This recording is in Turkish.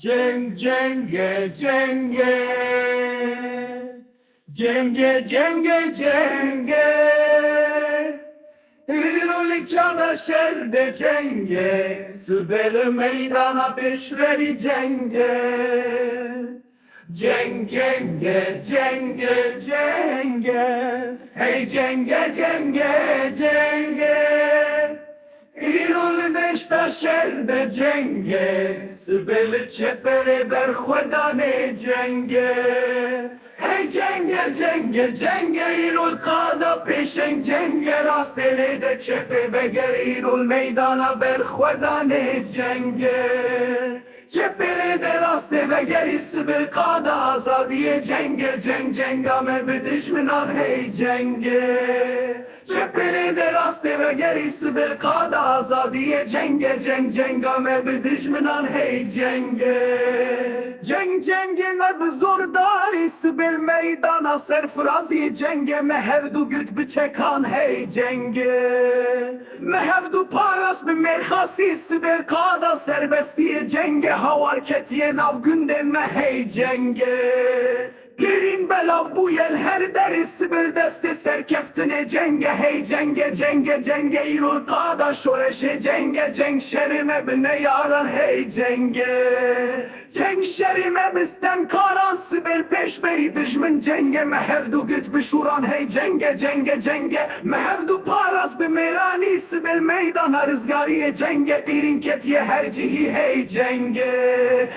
Cenge, cenge. Cenge, cenge, cenge. Hürlik çalışırdı cenge. Sübeli meydana peşveri cenge. Cenge, cenge, cenge. Hey cenge, cenge, cenge. ایران دشتا شهر جنگه سبل چپره بر خدا جنگه هی جنگه جنگه جنگه ایرول قادا پیشن جنگه راست لیده چپه بگر ایرول میدانا بر خدا جنگه چپه لیده راست بگری سبل قادا آزادی جنگه جنگ جنگامه به دشمنان هی جنگه چپلی دراسته و گریس بالقاد آزادی جنگ جنگ جنگامه به دشمنان هی جنگ جنگ جنگ نب زورداری سبل میدانا سرفرازی جنگ مهردو گرد بچکان هی جنگ مهردو پاراس به مرخاسی سبل قادا سربستی جنگ havarketiye nav gündeme hey cenge Girin bela bu yel her derisi bir deste serkeftine cenge hey cenge cenge cenge irul qada şoreşe cenge ceng şerime bine yaran hey cenge ceng şerime bizden karan sibel peşberi düşmün cenge mehevdu güt bişuran hey cenge cenge cenge mehevdu paras be merani sibel meydana rızgariye cenge dirin ketiye her cihi hey cenge